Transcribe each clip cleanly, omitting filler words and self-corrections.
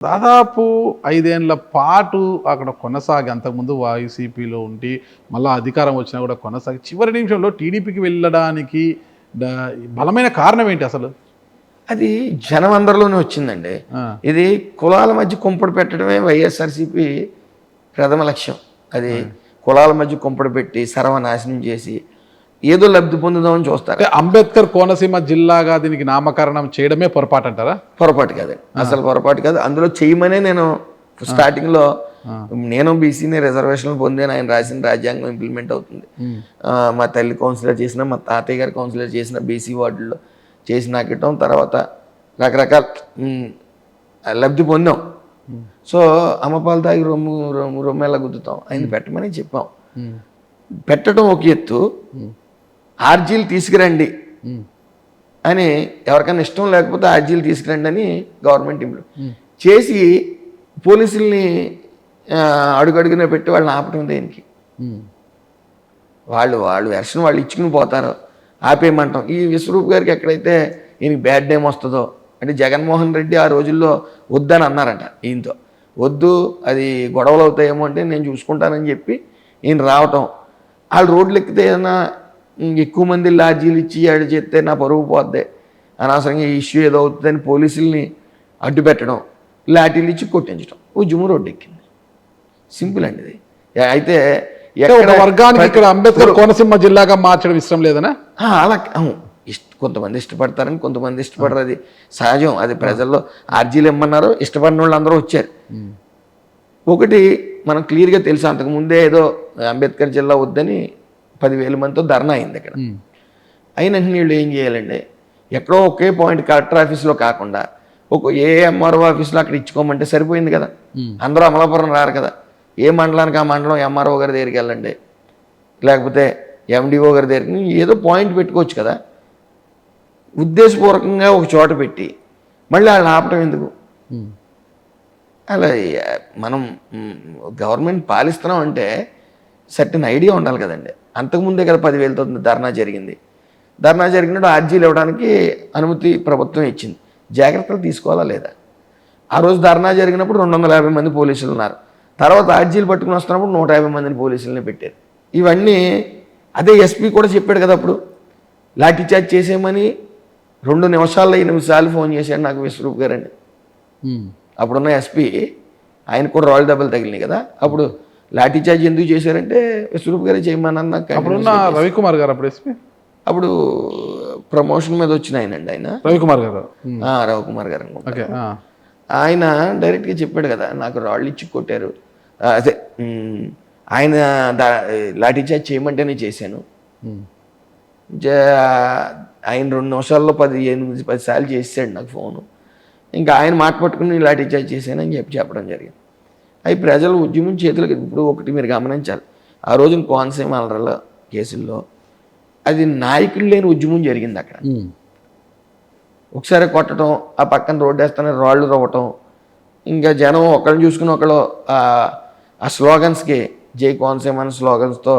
దాదాపు 5 ఏళ్ల పాటు అక్కడ కొనసాగి అంతకుముందు వైసీపీలో ఉండి మళ్ళా అధికారం వచ్చినా కూడా కొనసాగి చివరి నిమిషంలో టీడీపీకి వెళ్ళడానికి ద బలమైన కారణం ఏంటి అసలు? అది జనం అందరిలోనే వచ్చిందండి. ఆ! ఇది కులాల మధ్య కుంపడి పెట్టడమే వైఎస్ఆర్సీపీ ప్రథమ లక్ష్యం. అది కులాల మధ్య కుంపడి పెట్టి సర్వనాశనం చేసి ఏదో లబ్ధి పొందుదామని చూస్తారు. అంటే అంబేద్కర్ కోనసీమ జిల్లాగా దీనికి నామకరణం చేయడమే పొరపాటు అంటారా? పొరపాటు కాదండి, అసలు పొరపాటు కాదు. అందులో చేయమనే నేను స్టార్టింగ్లో నేను బీసీని రిజర్వేషన్లు పొందాను. ఆయన రాసిన రాజ్యాంగం ఇంప్లిమెంట్ అవుతుంది. మా తల్లి కౌన్సిలర్ చేసిన, మా తాతయ్య గారు కౌన్సిలర్ చేసిన బీసీ వార్డుల్లో చేసి నాకు ఇవ్వటం, తర్వాత రకరకాల లబ్ధి పొందాం. సో అమ్మపాలు తాగి రొమ్ము ఎలా గుద్దుతాం, ఆయన పెట్టమని చెప్పాం. పెట్టడం ఒక ఎత్తు, ఆర్జీలు తీసుకురండి అని ఎవరికైనా ఇష్టం లేకపోతే ఆర్జీలు తీసుకురండి అని గవర్నమెంట్ చేసి పోలీసుల్ని అడుగడుగున పెట్టి వాళ్ళని ఆపటం దేనికి? వాళ్ళు వెర్షన్ వాళ్ళు ఇచ్చుకుని పోతారు, ఆపేయమంటాం. ఈ విశ్వరూప్ గారికి ఎక్కడైతే ఈయనకి బ్యాడ్ నేమ్ వస్తుందో, అంటే జగన్మోహన్ రెడ్డి ఆ రోజుల్లో వద్దని అన్నారంట ఈయనతో, వద్దు అది గొడవలు అవుతాయేమో అంటే నేను చూసుకుంటానని చెప్పి ఈయన రావటం. వాళ్ళు రోడ్లు ఎక్కితే ఏదైనా ఎక్కువ మంది లాడ్జీలు ఇచ్చి ఆడు చేస్తే నా పరువు పోద్దే, అనవసరంగా ఈ ఇష్యూ ఏదో అవుతుందని పోలీసుల్ని అడ్డు పెట్టడం, లాఠీలు ఇచ్చి కొట్టించడం, ఉద్యమం రోడ్డు ఎక్కింది. సింపుల్ అండి ఇది. అయితే ఒక వర్గానికి ఇక్కడ అంబేద్కర్ కోనసీమ జిల్లాగా మార్చడం ఇష్టం లేదనా? అలా కొంతమంది ఇష్టపడతారని, కొంతమంది ఇష్టపడరు. అది సహజం. అది ప్రజల్లో ఆర్జీలు ఇమ్మన్నారు, ఇష్టపడిన వాళ్ళు అందరూ వచ్చారు. ఒకటి మనం క్లియర్గా తెలుసు, అంతకుముందే ఏదో అంబేద్కర్ జిల్లా వద్దని 10,000 మందితో ధర్నా అయింది అక్కడ. అయినంటే వీళ్ళు ఏం చేయాలండి, ఎక్కడో ఒకే పాయింట్ కలెక్టర్ ఆఫీస్లో కాకుండా ఏ ఎంఆర్ఓ ఆఫీస్లో అక్కడ ఇచ్చుకోమంటే సరిపోయింది కదా. అందరూ అమలాపురం రారు కదా. ఏ మండలానికి ఆ మండలం ఎంఆర్ఓ గారి దగ్గరికి వెళ్ళండి, లేకపోతే ఎండిఓ గారి దగ్గరికి, ఏదో పాయింట్ పెట్టుకోవచ్చు కదా. ఉద్దేశపూర్వకంగా ఒక చోట పెట్టి మళ్ళీ వాళ్ళని ఆపటం ఎందుకు? అలా మనం గవర్నమెంట్ పాలిస్తున్నాం అంటే సర్టెన్ ఐడియా ఉండాలి కదండి. అంతకుముందే కదా 10,000తో ధర్నా జరిగింది. ధర్నా జరిగినప్పుడు ఆర్జీలు ఇవ్వడానికి అనుమతి ప్రభుత్వం ఇచ్చింది. జాగ్రత్తలు తీసుకోవాలా లేదా? ఆ రోజు ధర్నా జరిగినప్పుడు 250 మంది పోలీసులు ఉన్నారు. తర్వాత ఆర్జీలు పట్టుకుని వస్తున్నప్పుడు 150 మందిని పోలీసులని పెట్టారు. ఇవన్నీ అదే ఎస్పీ కూడా చెప్పాడు కదా అప్పుడు, లాఠీ చార్జ్ చేసేయమని 2 నిమిషాల్లో 8 సార్లు ఫోన్ చేశాడు నాకు విశ్వరూప్ గారండి. అప్పుడున్న ఎస్పీ, ఆయనకు కూడా రాయల్ దెబ్బలు తగిలినాయి కదా. అప్పుడు లాఠీ చార్జ్ ఎందుకు చేశారంటే విశ్వరూప్ గారే చేయమని నాకు. అప్పుడున్న రవికుమార్ గారు అప్పుడు ఎస్పీ, అప్పుడు ప్రమోషన్ మీద వచ్చిన ఆయనండి ఆయన, రవికుమార్ గారు. రవికుమార్ గారు ఆయన డైరెక్ట్గా చెప్పాడు కదా, నాకు రాళ్ళు ఇచ్చి కొట్టారు. అదే ఆయన లాఠీ చార్జ్ చేయమంటేనే చేశాను. ఆయన 2 నిమిషాల్లో 10 సార్లు చేసాడు నాకు ఫోను. ఇంకా ఆయన మాట పట్టుకుని లాఠీ చార్జ్ చేశానని చెప్పడం జరిగింది. అవి ప్రజలు ఉద్యమం చేతులకు. ఇప్పుడు ఒకటి మీరు గమనించాలి, ఆ రోజు కోనసీమ అల్లర్ల కేసుల్లో అది నాయకులు లేని ఉద్యమం జరిగింది అక్కడ. ఒకసారి కొట్టడం, ఆ పక్కన రోడ్డు వేస్తానే రాళ్ళు రవ్వటం, ఇంకా జనం ఒకళ్ళని చూసుకుని ఒకళ్ళు ఆ స్లోగన్స్కి జై కోనసీమ అనే స్లోగన్స్తో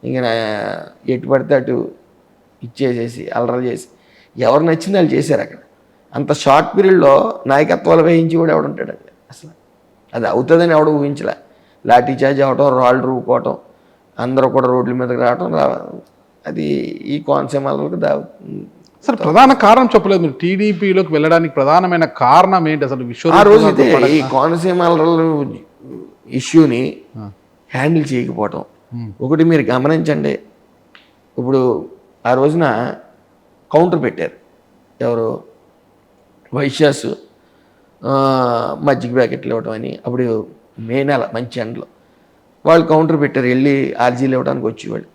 ఇంకా ఎటు పడితే అటు ఇచ్చేసేసి అల్లరి చేసి ఎవరు నచ్చింది వాళ్ళు చేశారు అక్కడ. అంత షార్ట్ పీరియడ్లో నాయకత్వాలు వహించి కూడా ఎవడుంటాడండి అసలు. అది అవుతుందని ఎవడు ఊహించలే. లాఠీ చార్జ్ అవ్వటం, రాళ్ళు రూపుకోవటం, అందరూ కూడా రోడ్ల మీదకి రావటం, అది ఈ కోనసీమ అల్లర్లకు సార్ ప్రధాన కారణం చెప్పలేదు మీరు. టీడీపీలోకి వెళ్ళడానికి ప్రధానమైన కారణం ఏంటి అసలు? ఆ రోజు అయితే ఈ కోనసీమ అల్లర్ల ఇష్యూని హ్యాండిల్ చేయకపోవటం. ఒకటి మీరు గమనించండి, ఇప్పుడు ఆ రోజున కౌంటర్ పెట్టారు ఎవరు, వైశ్యాస్ మజ్జిగ ప్యాకెట్లు ఇవ్వటం అని. అప్పుడు మే నెల మంచి ఎండలో వాళ్ళు కౌంటర్ పెట్టారు, వెళ్ళి ఆర్జీలు ఇవ్వడానికి వచ్చేవాళ్ళు.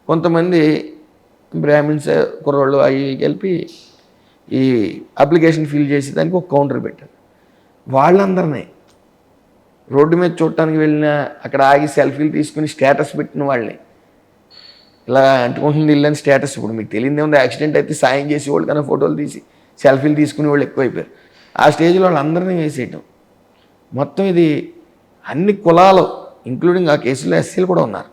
కొంతమంది బ్రాహ్మిన్స్ కుర్రోళ్ళు అవి కలిపి ఈ అప్లికేషన్ ఫిల్ చేసేదానికి ఒక కౌంటర్ పెట్టారు. వాళ్ళందరినీ రోడ్డు మీద చూడటానికి వెళ్ళిన, అక్కడ ఆగి సెల్ఫీలు తీసుకుని స్టేటస్ పెట్టిన వాళ్ళని ఇలా అంటుకుంటుంది ఇల్లని స్టేటస్. ఇప్పుడు మీకు తెలియదే ఉంది, యాక్సిడెంట్ అయితే సాయం చేసి వాళ్ళు కన్నా ఫోటోలు తీసి సెల్ఫీలు తీసుకునే వాళ్ళు ఎక్కువైపోయారు. ఆ స్టేజ్లో వాళ్ళందరినీ వేసేయటం మొత్తం. ఇది అన్ని కులాలు ఇంక్లూడింగ్ ఆ కేసులో ఎస్సీలు కూడా ఉన్నారు.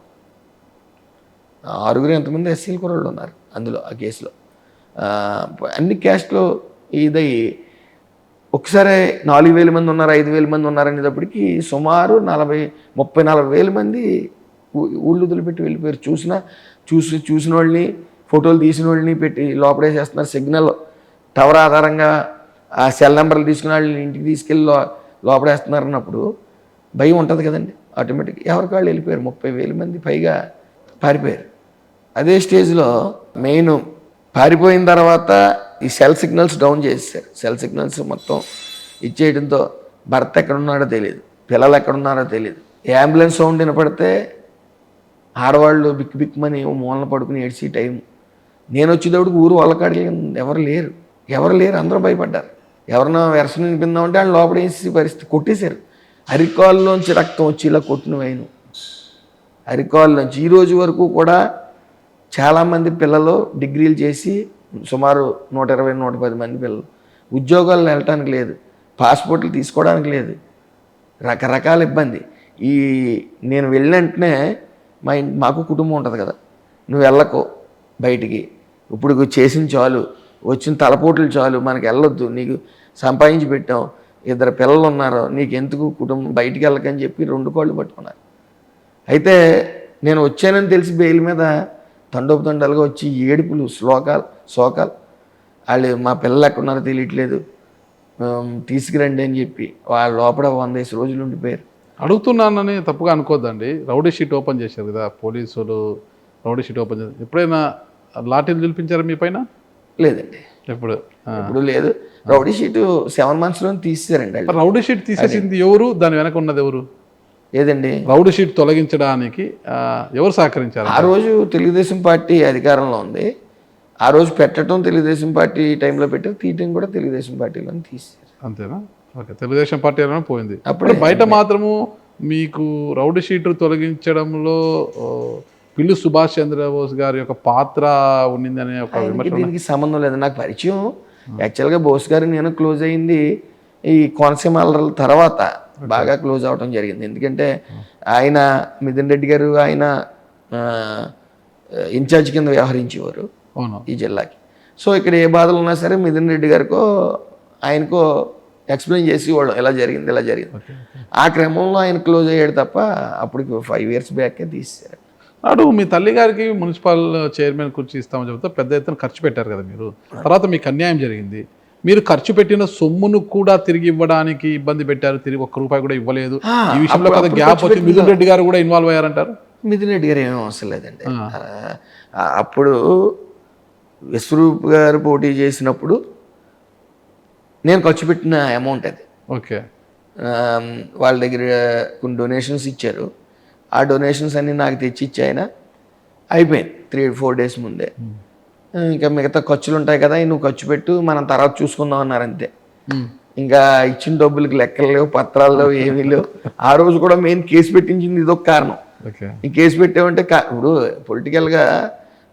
6 ఎంతమంది ఎస్సీలు కూడా వాళ్ళు ఉన్నారు అందులో ఆ కేసులో. అన్ని క్యాస్ట్లో ఇదై ఒకసారి 4,000 మంది ఉన్నారు, 5,000 మంది ఉన్నారు అనేటప్పటికి సుమారు 34,000 మంది ఊళ్ళు వదిలిపెట్టి వెళ్ళిపోయారు. చూసిన వాళ్ళని, ఫోటోలు తీసిన వాళ్ళని పెట్టి లోపడేసేస్తున్నారు. సిగ్నల్ టవర్ ఆధారంగా ఆ సెల్ నెంబర్లు తీసుకున్న వాళ్ళని ఇంటికి తీసుకెళ్ళి లోపడేస్తున్నారు అన్నప్పుడు భయం ఉంటుంది కదండి. ఆటోమేటిక్ ఎవరికి వాళ్ళు వెళ్ళిపోయారు. 30,000 మంది పైగా పారిపోయారు. అదే స్టేజ్లో మెయిన్ పారిపోయిన తర్వాత ఈ సెల్ సిగ్నల్స్ డౌన్ చేసేసారు. సెల్ సిగ్నల్స్ మొత్తం ఇచ్చేయడంతో భర్త ఎక్కడున్నాడో తెలియదు, పిల్లలు ఎక్కడున్నారో తెలియదు. అంబులెన్స్ సౌండ్ వినపడితే ఆడవాళ్ళు బిక్కుమని మూలన పడుకుని ఏడ్చి టైం. నేను వచ్చేటప్పుడు ఊరు వాళ్ళకాడికి ఎవరు లేరు, అందరూ భయపడ్డారు. ఎవరన్నా వెరసన వినిపిందామంటే వాళ్ళు లోపడేసి పరిస్థితి కొట్టేశారు. అరికాల్లోంచి రక్తం వచ్చి ఇలా కొట్టిన వైను అరికాల్లోంచి. ఈ రోజు వరకు కూడా చాలామంది పిల్లలు డిగ్రీలు చేసి సుమారు 120-110 మంది పిల్లలు ఉద్యోగాలు వెళ్ళటానికి లేదు, పాస్పోర్ట్లు తీసుకోవడానికి లేదు, రకరకాల ఇబ్బంది. నేను వెళ్ళినంటనే మాకు కుటుంబం ఉంటుంది కదా, నువ్వు వెళ్ళకు బయటికి, ఇప్పుడు చేసిన చాలు, వచ్చిన తలపోట్లు చాలు, మనకి వెళ్ళొద్దు, నీకు సంపాదించి పెట్టాం, 2 పిల్లలు ఉన్నారు, నీకు ఎందుకు కుటుంబం, బయటికి వెళ్ళకని చెప్పి 2 కాళ్ళు పట్టుకున్నారు. అయితే నేను వచ్చానని తెలిసి బెయిల్ మీద తండోపుతండాలుగా వచ్చి ఏడుపులు, శోకాలు. వాళ్ళు మా పిల్లలు ఎక్కడున్నారో తెలియట్లేదు, తీసుకురండి అని చెప్పి వాళ్ళ లోపల 100 రోజులు ఉండిపోయారు. అడుగుతున్నానని తప్పుగా అనుకోద్దండి. రౌడీ షీట్ ఓపెన్ చేశారు కదా పోలీసులు, రౌడీ షీట్ ఓపెన్ చేశారు. ఎప్పుడైనా లాఠీలు చూపించారా మీ పైన? లేదండి, ఎప్పుడు లేదు. Rowdy sheet 7 monthsలో తీసేశారండి. రౌడీ షీట్ తీసేసింది ఎవరు? దాని వెనక ఉన్నది ఎవరు? ఏదండి, రౌడీ షీట్ తొలగించడానికి ఎవరు సహకరించారు? ఆ రోజు తెలుగుదేశం పార్టీ అధికారంలో ఉంది. ఆ రోజు పెట్టడం తెలుగుదేశం పార్టీ టైంలో పెట్టారు, తీయటం కూడా తెలుగుదేశం పార్టీలో తీసేశారు. అంతేనా? ఓకే, తెలుగుదేశం పార్టీ అయినా పోయింది. అప్పుడు బయట మాత్రము మీకు రౌడీ షీట్ తొలగించడంలో పిల్లి సుభాష్ చంద్రబోస్ గారి యొక్క పాత్ర ఉన్నిందనే ఒక విమర్శ. దీనికి సంబంధం లేదు. నాకు పరిచయం యాక్చువల్గా బోస్ గారు నేను క్లోజ్ అయింది ఈ కోనసీమ అల్లర్ల తర్వాత బాగా క్లోజ్ అవడం జరిగింది. ఎందుకంటే ఆయన మిథున్ రెడ్డి గారు ఆయన ఇన్ఛార్జ్ కింద వ్యవహరించేవారు ఈ జిల్లాకి. సో ఇక్కడ ఏ బాధలు ఉన్నా సరే మిథున్ రెడ్డి గారికో ఆయనకో ఎక్స్ప్లెయిన్ చేసేవాళ్ళు, ఇలా జరిగింది. ఆ క్రమంలో ఆయన క్లోజ్ అయ్యాడు తప్ప అప్పటికి 5 years బ్యాకే తీసేశారు. నాడు మీ తల్లి గారికి మున్సిపల్ చైర్మన్ కుర్చీ ఇస్తామని చెప్తే పెద్ద ఎత్తున ఖర్చు పెట్టారు కదా మీరు. తర్వాత మీకు అన్యాయం జరిగింది. మీరు ఖర్చు పెట్టిన సొమ్మును కూడా తిరిగి ఇవ్వడానికి ఇబ్బంది పెట్టారు, తిరిగి ₹1 కూడా ఇవ్వలేదు. ఈ విషయంలో కదా గ్యాప్ వచ్చి మిథున్ రెడ్డి గారు కూడా ఇన్వాల్వ్ అయ్యారంటారు. మిథున్ రెడ్డి గారు ఏమీ అవసరం లేదండి. అప్పుడు విశ్వరూప్ గారు పోటీ చేసినప్పుడు నేను ఖర్చు పెట్టిన అమౌంట్ అది. ఓకే, వాళ్ళ దగ్గర కొన్ని డొనేషన్స్ ఇచ్చారు. ఆ డొనేషన్స్ అన్నీ నాకు తెచ్చి ఇచ్చి ఆయన అయిపోయింది 3-4 days ముందే. ఇంకా మిగతా ఖర్చులు ఉంటాయి కదా, నువ్వు ఖర్చు పెట్టు, మనం తర్వాత చూసుకుందాం అన్నారు అంతే. ఇంకా ఇచ్చిన డబ్బులకి లెక్కలు లేవు, పత్రాలు లేవు, ఏమీ లేవు. ఆ రోజు కూడా మెయిన్ కేసు పెట్టించింది ఇదొక కారణం. ఈ కేసు పెట్టామంటే ఇప్పుడు పొలిటికల్గా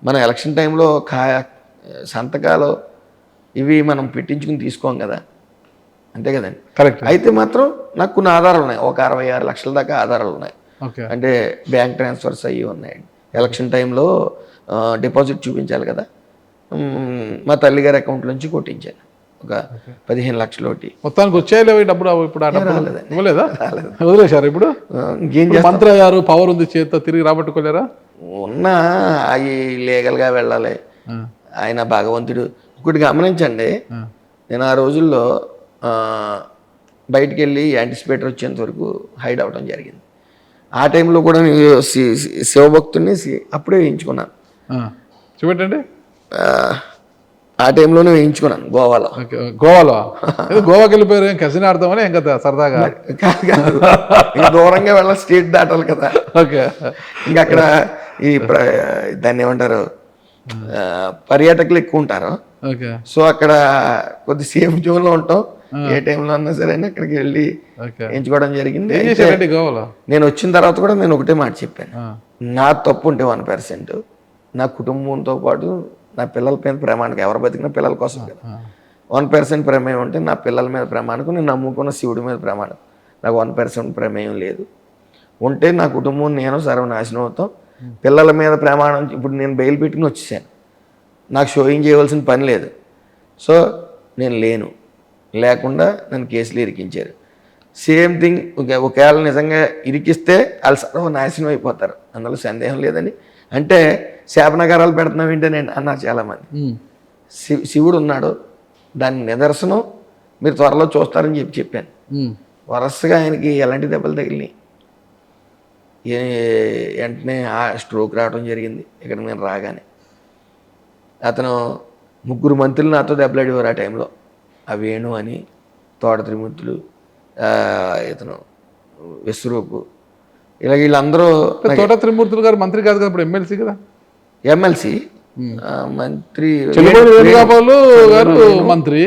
మనం ఎలక్షన్ టైంలో సంతకాలు ఇవి మనం పెట్టించుకుని తీసుకోం కదా, అంతే కదండి. కరెక్ట్. అయితే మాత్రం నాకు కొన్ని ఆధారాలు ఉన్నాయి, ఒక 66 లక్షల దాకా ఆధారాలు ఉన్నాయి. అంటే బ్యాంక్ ట్రాన్స్ఫర్స్ అయ్యి ఉన్నాయండి. ఎలక్షన్ టైంలో డిపాజిట్ చూపించాలి కదా, మా తల్లిగారి అకౌంట్ నుంచి కొట్టించాను ఒక 15 లక్షలు. ఒకటి మొత్తానికి వచ్చాయి డబ్బులు. ఇప్పుడు ఇవ్వలేదా? వదిలేశారు. ఇప్పుడు ఇంకేం మంత్రి గారు పవర్ ఉంది చేత్తో, తిరిగి రాబట్టుకోలేరా? ఉన్నా అవి లీగల్గా వెళ్ళాలి. ఆయన భగవంతుడు. ఒకటి గమనించండి, నేను ఆ రోజుల్లో బయటికి వెళ్ళి యాంటిసిపేటర్ వచ్చేంత వరకు హైడ్ అవ్వడం జరిగింది. ఆ టైంలో కూడా శివభక్తుడిని అప్పుడే వేయించుకున్నాను. చూపెట్టండి. ఆ టైంలోనే వేయించుకున్నాను గోవాలో. గోవాకి వెళ్ళిపోయారు, కసిన్ ఆడతామని ఏం కదా సరదాగా. ఇంకా దూరంగా వెళ్ళాలి, స్టేట్ దాటాలి కదా. ఓకే, ఇంకా అక్కడ దాన్ని ఏమంటారు, పర్యాటకులు ఎక్కువ ఉంటారు. సో అక్కడ కొద్ది సేఫ్ జోన్లో ఉంటాం. ఏ టైంలో అన్నా సరే అక్కడికి వెళ్ళి ఎంచుకోవడం జరిగింది. నేను వచ్చిన తర్వాత కూడా నేను ఒకటే మాట చెప్పాను, నా తప్పు ఉంటే 1%, నా కుటుంబంతో పాటు నా పిల్లల మీద ప్రమాణం, ఎవరు బతికిన పిల్లల కోసం కదా, 1% ప్రమేయం ఉంటే నా పిల్లల మీద ప్రమాణం, నేను నమ్ముకున్న శివుడి మీద ప్రమాణం. నాకు 1% ప్రమేయం లేదు. ఉంటే నా కుటుంబం నేను సర్వనాశనం అవుతాం. పిల్లల మీద ప్రమాణం, ఇప్పుడు నేను బెయిల్ పెట్టుకుని వచ్చేసాను, నాకు షోయింగ్ చేయవలసిన పని లేదు. సో నేను లేకుండా నన్ను కేసులు ఇరికించారు. సేమ్ థింగ్ ఒకవేళ నిజంగా ఇరికిస్తే వాళ్ళు సర్వనాశనం అయిపోతారు, అందులో సందేహం లేదని. అంటే శాపనగరాలు పెడుతున్నాం ఏంటని అన్నారు చాలామంది. శివుడు ఉన్నాడు, దాని నిదర్శనం మీరు త్వరలో చూస్తారని చెప్పాను. వరుసగా ఆయనకి ఎలాంటి దెబ్బలు తగిలినాయి. వెంటనే ఆ స్ట్రోక్ రావడం జరిగింది ఇక్కడ నేను రాగానే. అతను 3 మంత్రులు నాతో దెబ్బలాడేవారు ఆ టైంలో. ఆ వేణు అని, తోట త్రిమూర్తులు, ఇతను విశ్వరూపు, ఇలా వీళ్ళందరూ. తోట త్రిమూర్తులు గారు మంత్రి కాదు కదా, ఇప్పుడు ఎమ్మెల్సీ కదా. ఎమ్మెల్సీ మంత్రి వేణుగోపాల్ గారు మంత్రి,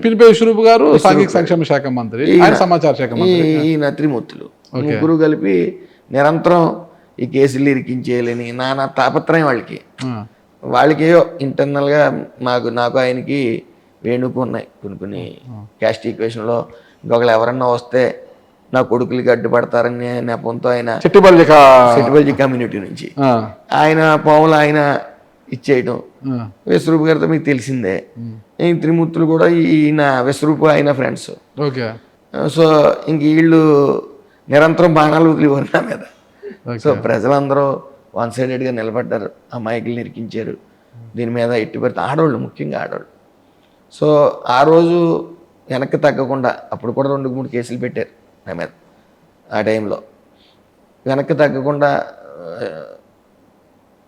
పిలిపే విశ్వరూపు గారు సాంఘిక సంక్షేమ శాఖ మంత్రి, సమాచార శాఖ మంత్రి, ఈయన త్రిమూర్తులు. 3 కలిపి నిరంతరం ఈ కేసులు ఇరికించేయాలని నానా తాపత్రయం వాళ్ళకేయో ఇంటర్నల్గా నాకు ఆయనకి వేణుకు ఉన్నాయి కొన్ని క్యాస్ట్ ఈక్వేషన్లో. ఇంకొకరు ఎవరన్నా వస్తే నా కొడుకులకి అడ్డుపడతారని నెపంతో ఆయన చెట్టుబల్జీ కమ్యూనిటీ నుంచి ఆయన పాములు ఆయన ఇచ్చేయడం. విశ్వరూపు గారితో మీకు తెలిసిందే. ఈ త్రిమూర్తులు కూడా ఈయన విశ్వరూపు ఆయన ఫ్రెండ్స్. సో ఇంక వీళ్ళు నిరంతరం బాణాలు వదిలేవారు నా మీద. సో ప్రజలందరూ 1-sidedగా నిలబడ్డారు, అమాయకులు ఇరికించారు. దీని మీద ఎట్టి పడితే ఆడవాళ్ళు, ముఖ్యంగా ఆడవాళ్ళు. సో ఆ రోజు వెనక్కి తగ్గకుండా అప్పుడు కూడా 2-3 కేసులు పెట్టారు నా మీద. ఆ టైంలో వెనక్కి తగ్గకుండా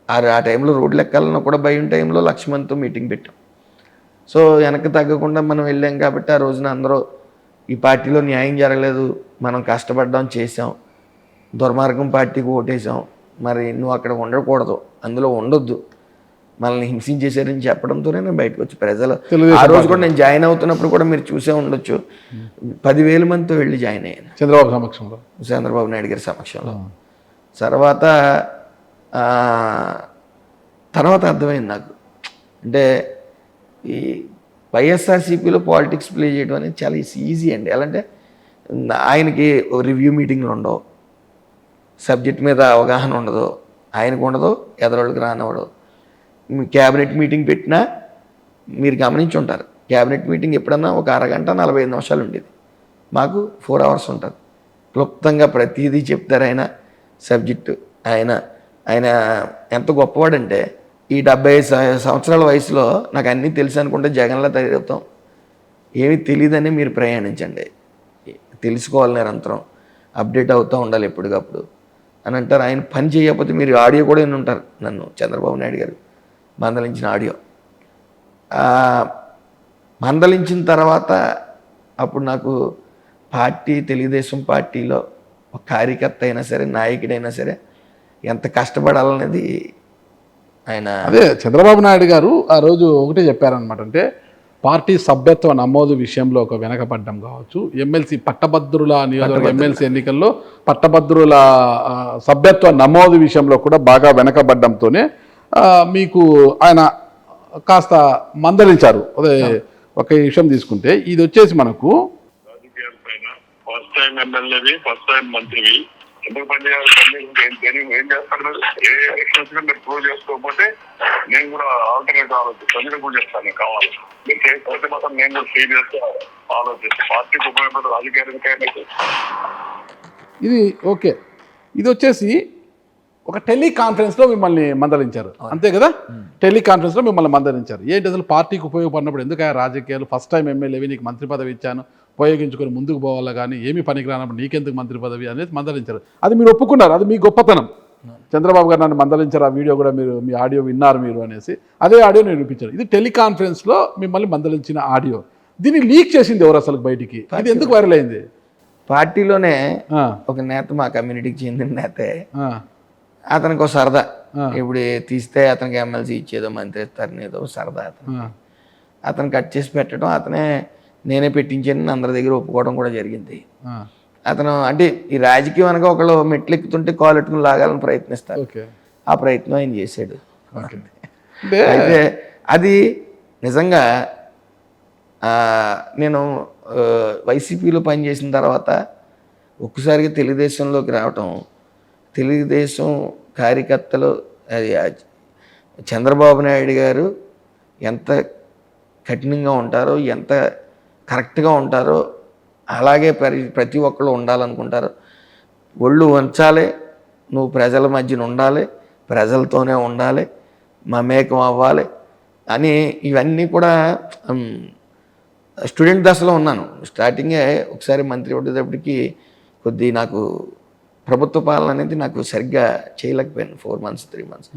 ఆ టైంలో రోడ్లు ఎక్కాలన్నా కూడా భయం టైంలో లక్ష్మణ్తో మీటింగ్ పెట్టాం. సో వెనక్కి తగ్గకుండా మనం వెళ్ళాం కాబట్టి ఆ రోజున అందరూ ఈ పార్టీలో న్యాయం జరగలేదు, మనం కష్టపడ్డాం, చేసాం, దుర్మార్గం పార్టీకి ఓటేసాం, మరి నువ్వు అక్కడ ఉండకూడదు, అందులో ఉండొద్దు, మనల్ని హింసించేశారని చెప్పడంతోనే నేను బయటకు వచ్చి ప్రజలు. ఆ రోజు కూడా నేను జాయిన్ అవుతున్నప్పుడు కూడా మీరు చూసే ఉండొచ్చు, 10,000 మందితో వెళ్ళి జాయిన్ అయ్యాను చంద్రబాబు నాయుడు గారి సమక్షంలో. తర్వాత అర్థమైంది నాకు, అంటే ఈ వైఎస్ఆర్సీపీలో పాలిటిక్స్ ప్లే చేయడం అనేది చాలా ఈజీ అండి. ఎలా అంటే ఆయనకి రివ్యూ మీటింగ్లు ఉండవు, సబ్జెక్ట్ మీద అవగాహన ఉండదు, ఆయనకు ఉండదు, ఎదరోళ్ళకి రానివ్వడు. క్యాబినెట్ మీటింగ్ పెట్టినా మీరు గమనించి ఉంటారు, క్యాబినెట్ మీటింగ్ ఎప్పుడన్నా ఒక అరగంట 45 నిమిషాలు ఉండేది, మాకు 4 hours ఉంటుంది. క్లుప్తంగా ప్రతిదీ చెప్తారు ఆయన సబ్జెక్టు. ఆయన ఎంత గొప్పవాడంటే, ఈ 75 సంవత్సరాల వయసులో నాకు అన్నీ తెలుసు అనుకుంటే జగన్లా తయారవుతాం. ఏమీ తెలియదని మీరు ప్రయాణించండి, తెలుసుకోవాలి, నిరంతరం అప్డేట్ అవుతూ ఉండాలి ఎప్పటికప్పుడు అని అంటారు. ఆయన పని చేయకపోతే మీరు ఆడియో కూడా విని ఉంటారు, నన్ను చంద్రబాబు నాయుడు గారు మందలించిన ఆడియో. మందలించిన తర్వాత అప్పుడు నాకు తెలుగుదేశం పార్టీలో ఒక కార్యకర్త అయినా సరే, నాయకుడైనా సరే ఎంత కష్టపడాలనేది ఆయన. అదే చంద్రబాబు నాయుడు గారు ఆ రోజు ఒకటే చెప్పారనమాట, అంటే పార్టీ సభ్యత్వ నమోదు విషయంలో ఒక వెనకపడ్డం కావచ్చు, ఎమ్మెల్సీ పట్టభద్రుల నియోజకవర్గ ఎమ్మెల్సీ ఎన్నికల్లో పట్టభద్రుల సభ్యత్వ నమోదు విషయంలో కూడా బాగా వెనకబడ్డంతోనే మీకు ఆయన కాస్త మందలించారు. అదే ఒక విషయం తీసుకుంటే, ఇది వచ్చేసి మనకు ఫస్ట్ టైం ఎమ్మెల్యేవి, ఫస్ట్ టైం మంత్రివి, ఎందుకు పనిచేయాలి, ఏం చేస్తాను, ఏ ఎలక్షన్స్ మీరు ప్రూవ్ చేసుకోకపోతే నేను కూడా ఆల్టర్నేట్ ఆలోచిస్తాను, నేను కూడా చేస్తాను కావాలి. మీరు చేయకపోతే మాత్రం నేను కూడా సీరియస్ గా ఆలోచిస్తాను, పార్టీకి ఉపయోగపడే రాజకీయానికి. ఇది ఓకే. ఇది వచ్చేసి ఒక టెలికాన్ఫరెన్స్లో మిమ్మల్ని మందలించారు, అంతే కదా? టెలికాన్ఫరెన్స్లో మిమ్మల్ని మందలించారు. ఏంటి అసలు పార్టీకి ఉపయోగపడినప్పుడు ఎందుకు రాజకీయాలు, ఫస్ట్ టైం ఎమ్మెల్యేవి, నీకు మంత్రి పదవి ఇచ్చాను, ఉపయోగించుకొని ముందుకు పోవాలా, కానీ ఏమీ పనికి రానప్పుడు నీకెందుకు మంత్రి పదవి అనేది మందలించారు. అది మీరు ఒప్పుకున్నారు, అది మీ గొప్పతనం. చంద్రబాబు గారు నన్ను మందలించారు, ఆ వీడియో కూడా మీరు, మీ ఆడియో విన్నారు మీరు అనేసి, అదే ఆడియో నేను వినిపించాను. ఇది టెలికాన్ఫరెన్స్లో మిమ్మల్ని మందలించిన ఆడియో. దీన్ని లీక్ చేసింది ఎవరు అసలు బయటికి? ఇది ఎందుకు వైరల్ అయింది? పార్టీలోనే ఒక నేత, మా కమ్యూనిటీకి చెందిన నేతే, అతనికి ఒక సరదా, ఇప్పుడు తీస్తే అతనికి ఎమ్మెల్సీ ఇచ్చేదో మంత్రి ఇస్తారని ఏదో సరదా అతను కట్ చేసి పెట్టడం, అతనే నేనే పెట్టించానని అందరి దగ్గర ఒప్పుకోవడం కూడా జరిగింది. అతను అంటే ఈ రాజకీయం అనగా ఒకళ్ళు మెట్లు ఎక్కుతుంటే కాలు ఎట్టుకుని లాగాలని ప్రయత్నిస్తారు, ఆ ప్రయత్నం ఆయన చేశాడు. అయితే అది నిజంగా నేను వైసీపీలో పనిచేసిన తర్వాత ఒక్కసారిగా తెలుగుదేశంలోకి రావటం, తెలుగుదేశం కార్యకర్తలు, అది చంద్రబాబు నాయుడు గారు ఎంత కఠినంగా ఉంటారో, ఎంత కరెక్ట్గా ఉంటారో అలాగే ప్రతి ఒక్కళ్ళు ఉండాలనుకుంటారు. ఒళ్ళు వంచాలి, నువ్వు ప్రజల మధ్యన ఉండాలి, ప్రజలతోనే ఉండాలి, మమేకం అవ్వాలి అని ఇవన్నీ కూడా స్టూడెంట్ దశలో ఉన్నాను. స్టార్టింగే ఒకసారి మంత్రి ఉండేటప్పటికి నాకు ప్రభుత్వ పాలన అనేది నాకు సరిగ్గా చేయలేకపోయాను 4 months 3 months.